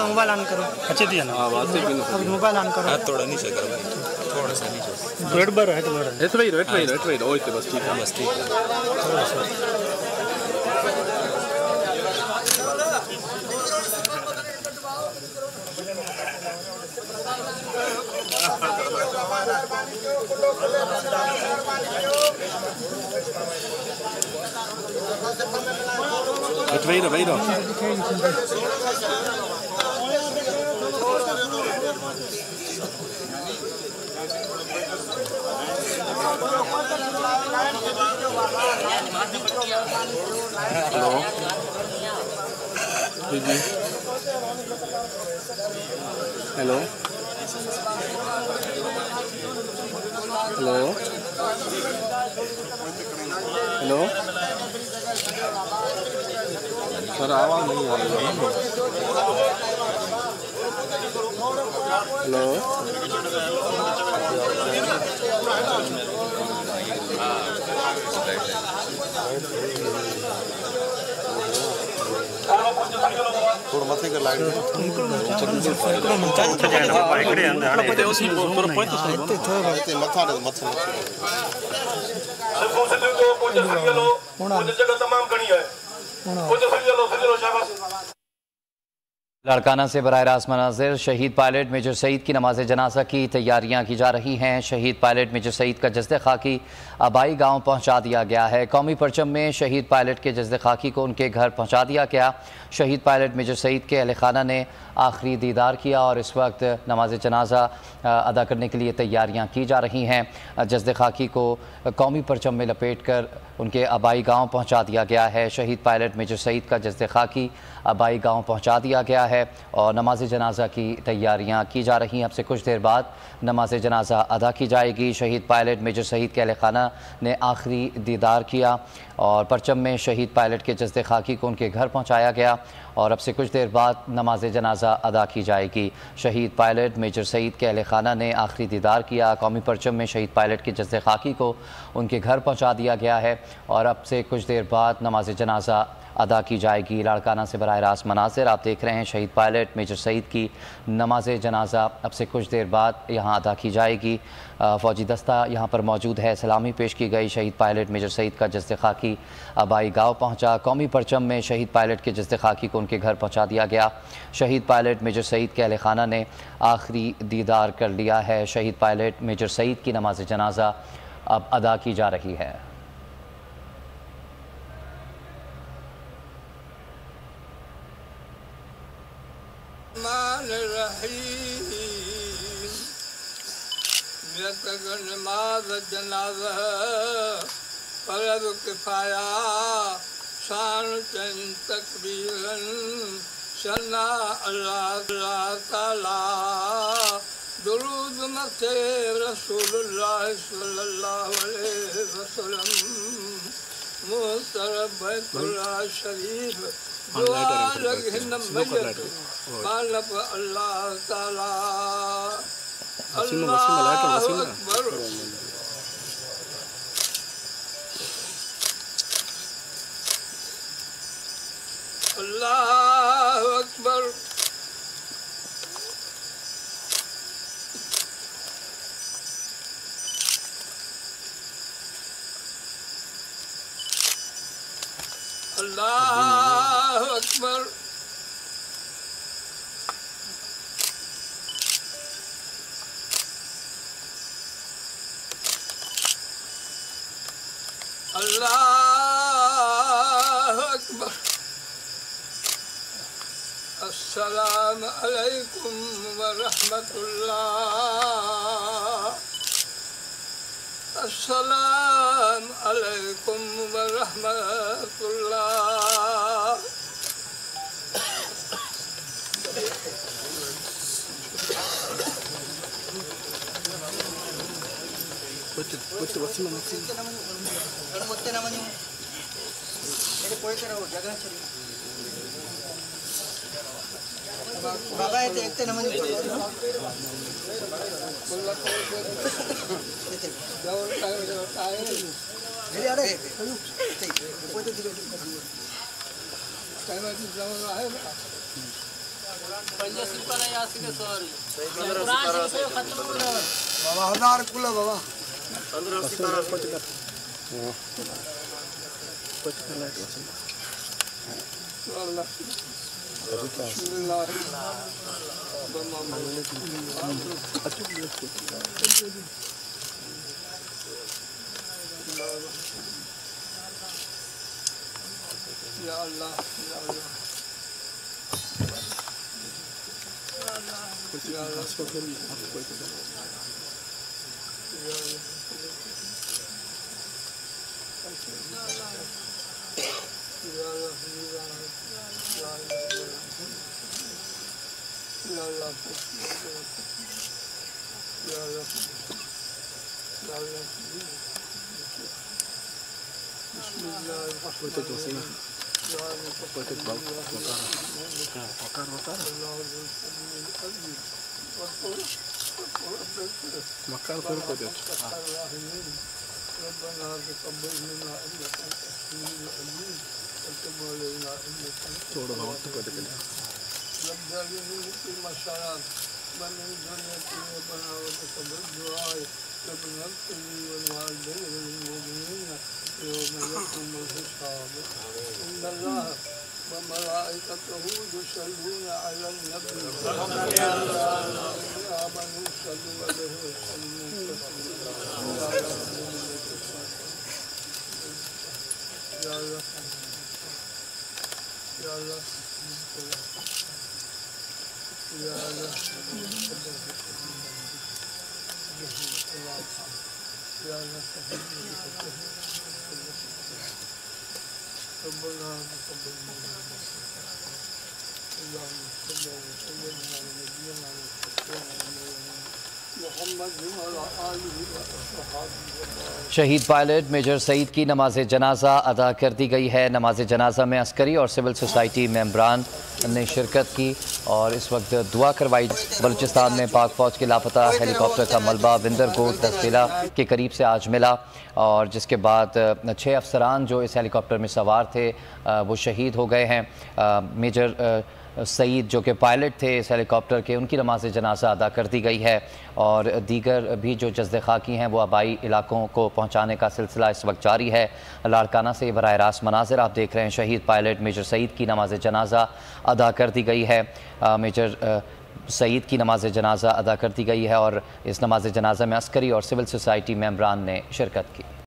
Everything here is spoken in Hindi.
मोबाइल ऑन करो। अच्छे दिया ना मोबाइल ऑन करो। थोड़ा नीचे करो भाई, थोड़ा सा नीचे। रेड बार है तो वेट ओके बस ठीक है, बस ठीक है। थोड़ा सा vedo. Hello. Hello. Hello. Hello. Sir आवाज़ नहीं आ रही है। हेलो थोड़ा मत कर लाइट लाड़काना से बराह रास्त मनाजिर। शहीद पायलट मेजर सईद की नमाज जनाजा की तैयारियां की जा रही हैं। शहीद पायलट मेजर सईद का जस्द खाकी आबाई गांव पहुंचा दिया गया है। कौमी परचम में शहीद पायलट के जस्द खाकी को उनके घर पहुंचा दिया गया। शहीद पायलट मेजर सईद के अहल खाना ने आखिरी दीदार किया और इस वक्त नमाज जनाजा अदा करने के लिए तैयारियां की जा रही हैं। जस्द खाकी को कौमी परचम में लपेट कर उनके आबाई गांव पहुंचा दिया गया है। शहीद पायलट मेजर सईद का जस्द खाकी आबाई गांव पहुंचा दिया गया है और नमाज जनाजा की तैयारियां की जा रही हैं। अब से कुछ देर बाद नमाज जनाजा अदा की जाएगी। शहीद पायलट मेजर सईद के अहल खाना ने आखिरी दीदार किया और परचम में शहीद पायलट के जस्द खाकी को उनके घर पहुंचाया गया और अब से कुछ देर बाद नमाज जनाजा अदा की जाएगी। शहीद पायलट मेजर सईद के अहल खाना ने आखिरी दीदार किया। कौमी परचम में शहीद पायलट के जस्द खाकी को उनके घर पहुंचा दिया गया है और अब से कुछ देर बाद नमाज जनाजा अदा की जाएगी। लाड़काना से बराह रास्त मनाजिर आप देख रहे हैं। शहीद पायलट मेजर सईद की नमाज जनाजा अब से कुछ देर बाद यहाँ अदा की जाएगी। फ़ौजी दस्ता यहाँ पर मौजूद है। सलामी पेश की गई। शहीद पायलट मेजर सईद का जस्द खाकी आबाई गाँव पहुँचा। कौमी परचम में शहीद पायलट के जस्द खाकी को उनके घर पहुँचा दिया गया। शहीद पायलट मेजर सईद के अहल खाना ने आखिरी दीदार कर लिया है। शहीद पायलट मेजर सईद की नमाज जनाजा अब अदा की जा रही है। नमाज जनाजा फर्ज़ किफ़ाया शान चंद तकबीरन सना अल्लाह ताला दुरूद मथे रसूलुल्लाह सल्लल्लाहु अलैहि वसल्लम मुस्तरब बैतुल्लाह शरीफ दुआ लगे नमयत बालब अल्लाह ताला अल्लाह अकबर अल्लाह अकबर अल्लाह अकबर अल्लाह अकबर अस्सलाम अलैकुम व रहमतुल्लाह अस्सलाम अलैकुम व रहमतुल्लाह बाबा येते एकटे नमन बाबा हजार कुल बाबा 'शहीद पायलट मेजर सईद की नमाज जनाजा अदा कर दी गई है। नमाज जनाजा में अस्करी और सिविल सोसाइटी मेंबरान ने शिरकत की और इस वक्त दुआ करवाई। बलूचिस्तान में पाक फ़ौज के लापता हेलीकॉप्टर का मलबा विंदरगोट दसबेला के करीब से आज मिला और जिसके बाद 6 अफसरान जो इस हेलीकॉप्टर में सवार थे वो शहीद हो गए हैं। मेजर सईद जो कि पायलट थे इस हेलीकॉप्टर के, उनकी नमाज जनाजा अदा कर दी गई है और दीगर भी जो जज्दे खाकी हैं वो आबाई इलाकों को पहुँचाने का सिलसिला इस वक्त जारी है। लाड़काना से बराह रास्त मनाजिर आप देख रहे हैं। शहीद पायलट मेजर सईद की नमाज जनाजा अदा कर दी गई है। मेजर सईद की नमाज जनाजा अदा कर दी गई है और इस नमाज जनाजा में अस्करी और सिविल सोसाइटी मेंबरान ने शिरकत की।